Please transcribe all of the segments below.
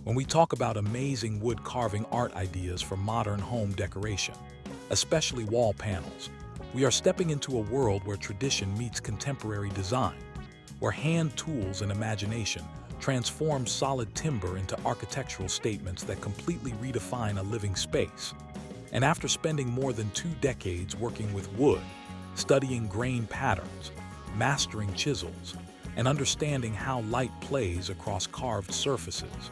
when we talk about amazing wood carving art ideas for modern home decoration, especially wall panels. We are stepping into a world where tradition meets contemporary design, where hand tools and imagination transform solid timber into architectural statements that completely redefine a living space. And after spending more than 2 decades working with wood, studying grain patterns, mastering chisels, and understanding how light plays across carved surfaces.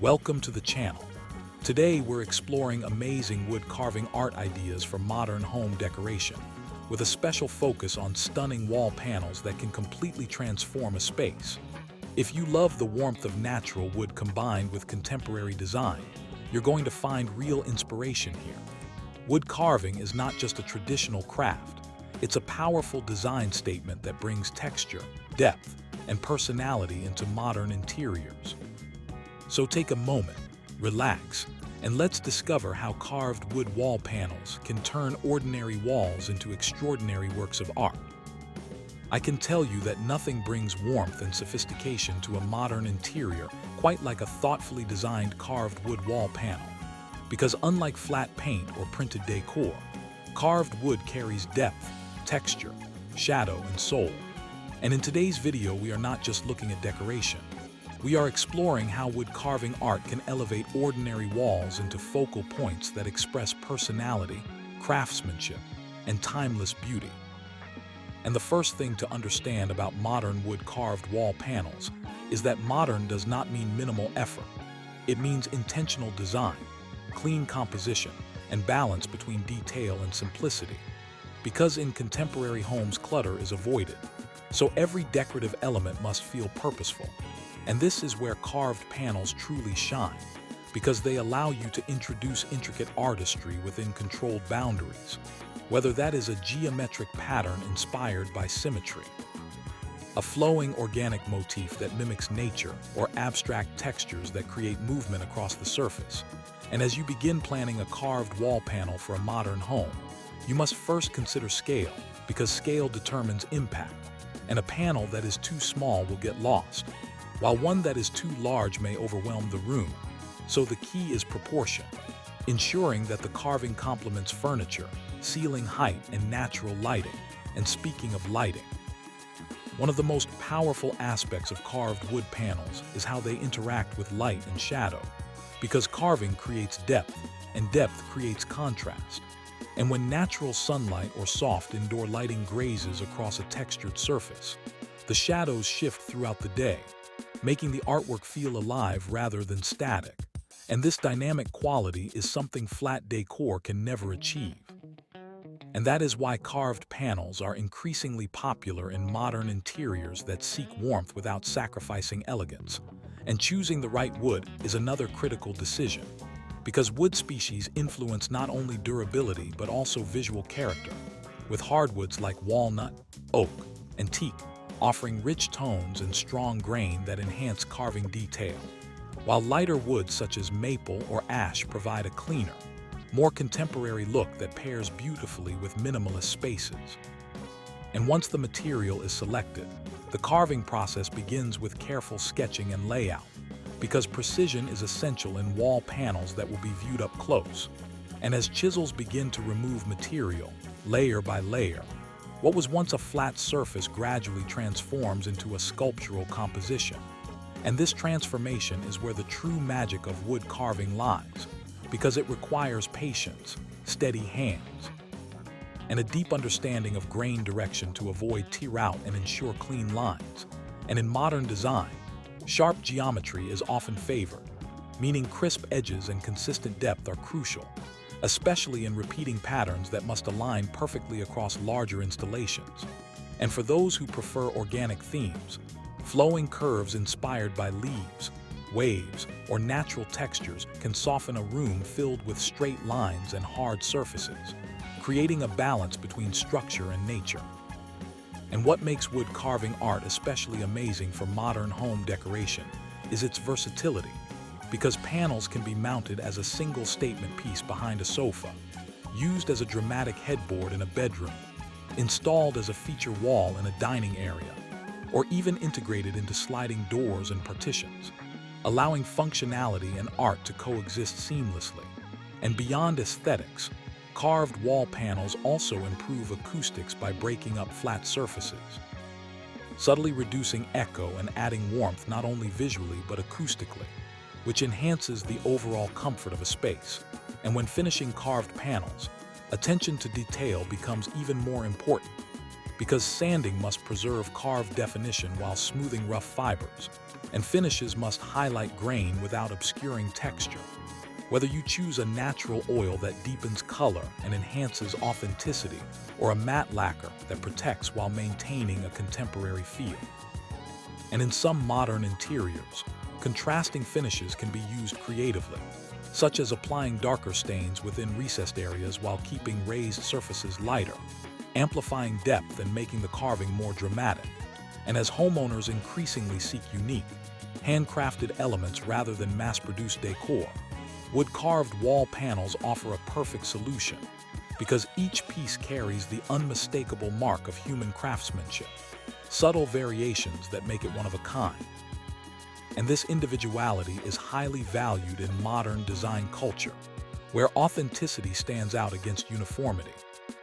Welcome to the channel. Today we're exploring amazing wood carving art ideas for modern home decoration, with a special focus on stunning wall panels that can completely transform a space. If you love the warmth of natural wood combined with contemporary design, you're going to find real inspiration here. Wood carving is not just a traditional craft. It's a powerful design statement that brings texture, depth, and personality into modern interiors. So take a moment, relax, and let's discover how carved wood wall panels can turn ordinary walls into extraordinary works of art. I can tell you that nothing brings warmth and sophistication to a modern interior quite like a thoughtfully designed carved wood wall panel. Because unlike flat paint or printed decor, carved wood carries depth, texture, shadow, and soul. And in today's video, we are not just looking at decoration. We are exploring how wood carving art can elevate ordinary walls into focal points that express personality, craftsmanship, and timeless beauty. And the first thing to understand about modern wood carved wall panels is that modern does not mean minimal effort. It means intentional design, clean composition, and balance between detail and simplicity. Because in contemporary homes, clutter is avoided, so every decorative element must feel purposeful. And this is where carved panels truly shine, because they allow you to introduce intricate artistry within controlled boundaries, whether that is a geometric pattern inspired by symmetry, a flowing organic motif that mimics nature, or abstract textures that create movement across the surface. And as you begin planning a carved wall panel for a modern home, you must first consider scale, because scale determines impact, and a panel that is too small will get lost, while one that is too large may overwhelm the room. So the key is proportion, ensuring that the carving complements furniture, ceiling height, and natural lighting. And speaking of lighting, one of the most powerful aspects of carved wood panels is how they interact with light and shadow, because carving creates depth, and depth creates contrast. And when natural sunlight or soft indoor lighting grazes across a textured surface, the shadows shift throughout the day, making the artwork feel alive rather than static. And this dynamic quality is something flat decor can never achieve. And that is why carved panels are increasingly popular in modern interiors that seek warmth without sacrificing elegance. And choosing the right wood is another critical decision, because wood species influence not only durability but also visual character, with hardwoods like walnut, oak, and teak offering rich tones and strong grain that enhance carving detail, while lighter woods such as maple or ash provide a cleaner, more contemporary look that pairs beautifully with minimalist spaces. And once the material is selected, the carving process begins with careful sketching and layout, because precision is essential in wall panels that will be viewed up close. And as chisels begin to remove material, layer by layer, what was once a flat surface gradually transforms into a sculptural composition. And this transformation is where the true magic of wood carving lies, because it requires patience, steady hands, and a deep understanding of grain direction to avoid tear out and ensure clean lines. And in modern design, sharp geometry is often favored, meaning crisp edges and consistent depth are crucial, especially in repeating patterns that must align perfectly across larger installations. And for those who prefer organic themes, flowing curves inspired by leaves, waves, or natural textures can soften a room filled with straight lines and hard surfaces, creating a balance between structure and nature. And what makes wood carving art especially amazing for modern home decoration is its versatility, because panels can be mounted as a single statement piece behind a sofa, used as a dramatic headboard in a bedroom, installed as a feature wall in a dining area, or even integrated into sliding doors and partitions. allowing functionality and art to coexist seamlessly. And beyond aesthetics, carved wall panels also improve acoustics by breaking up flat surfaces, subtly reducing echo and adding warmth not only visually but acoustically, which enhances the overall comfort of a space. And when finishing carved panels, attention to detail becomes even more important, because sanding must preserve carved definition while smoothing rough fibers, and finishes must highlight grain without obscuring texture. Whether you choose a natural oil that deepens color and enhances authenticity, or a matte lacquer that protects while maintaining a contemporary feel. And in some modern interiors, contrasting finishes can be used creatively, such as applying darker stains within recessed areas while keeping raised surfaces lighter, amplifying depth and making the carving more dramatic. And as homeowners increasingly seek unique, handcrafted elements rather than mass-produced decor, wood-carved wall panels offer a perfect solution, because each piece carries the unmistakable mark of human craftsmanship, subtle variations that make it one of a kind. And this individuality is highly valued in modern design culture, where authenticity stands out against uniformity.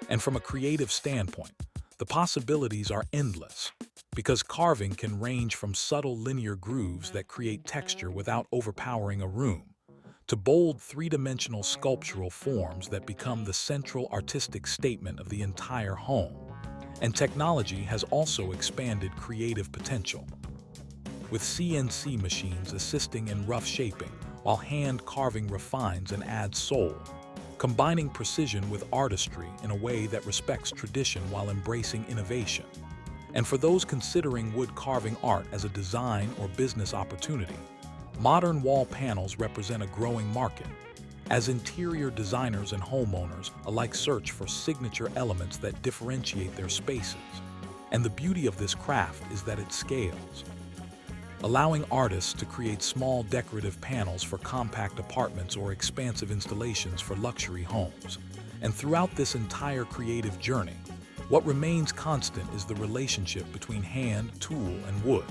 And from a creative standpoint, the possibilities are endless, because carving can range from subtle linear grooves that create texture without overpowering a room, to bold three-dimensional sculptural forms that become the central artistic statement of the entire home. And technology has also expanded creative potential, with CNC machines assisting in rough shaping, while hand carving refines and adds soul, combining precision with artistry in a way that respects tradition while embracing innovation. And for those considering wood carving art as a design or business opportunity, modern wall panels represent a growing market, as interior designers and homeowners alike search for signature elements that differentiate their spaces. And the beauty of this craft is that it scales, allowing artists to create small decorative panels for compact apartments or expansive installations for luxury homes. And throughout this entire creative journey, what remains constant is the relationship between hand, tool, and wood,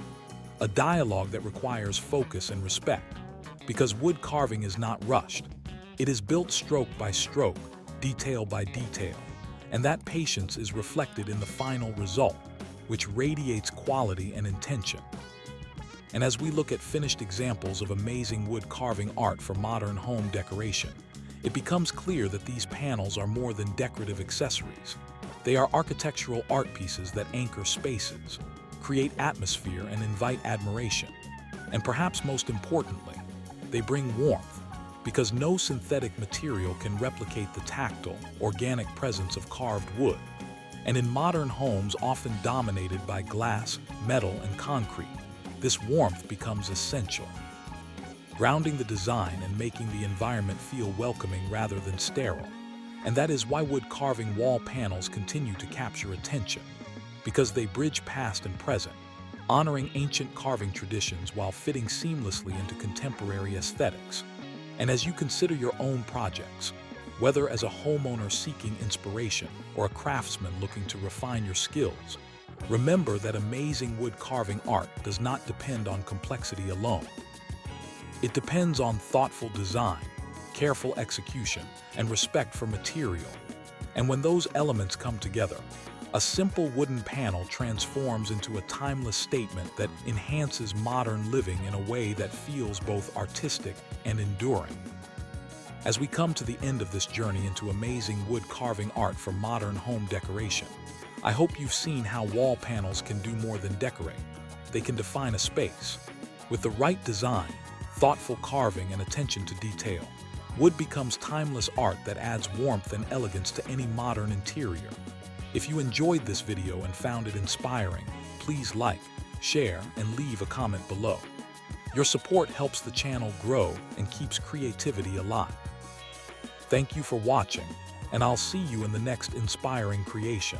a dialogue that requires focus and respect, because wood carving is not rushed. It is built stroke by stroke, detail by detail, and that patience is reflected in the final result, which radiates quality and intention. And as we look at finished examples of amazing wood carving art for modern home decoration, it becomes clear that these panels are more than decorative accessories. They are architectural art pieces that anchor spaces, create atmosphere, and invite admiration. And perhaps most importantly, they bring warmth, because no synthetic material can replicate the tactile, organic presence of carved wood. And in modern homes often dominated by glass, metal, and concrete, this warmth becomes essential, grounding the design and making the environment feel welcoming rather than sterile. And that is why wood carving wall panels continue to capture attention, because they bridge past and present, honoring ancient carving traditions while fitting seamlessly into contemporary aesthetics. And as you consider your own projects, whether as a homeowner seeking inspiration or a craftsman looking to refine your skills, remember that amazing wood carving art does not depend on complexity alone. It depends on thoughtful design, careful execution, and respect for material. And when those elements come together, a simple wooden panel transforms into a timeless statement that enhances modern living in a way that feels both artistic and enduring. As we come to the end of this journey into amazing wood carving art for modern home decoration, I hope you've seen how wall panels can do more than decorate. They can define a space. With the right design, thoughtful carving, and attention to detail, wood becomes timeless art that adds warmth and elegance to any modern interior. If you enjoyed this video and found it inspiring, please like, share, and leave a comment below. Your support helps the channel grow and keeps creativity alive. Thank you for watching, and I'll see you in the next inspiring creation.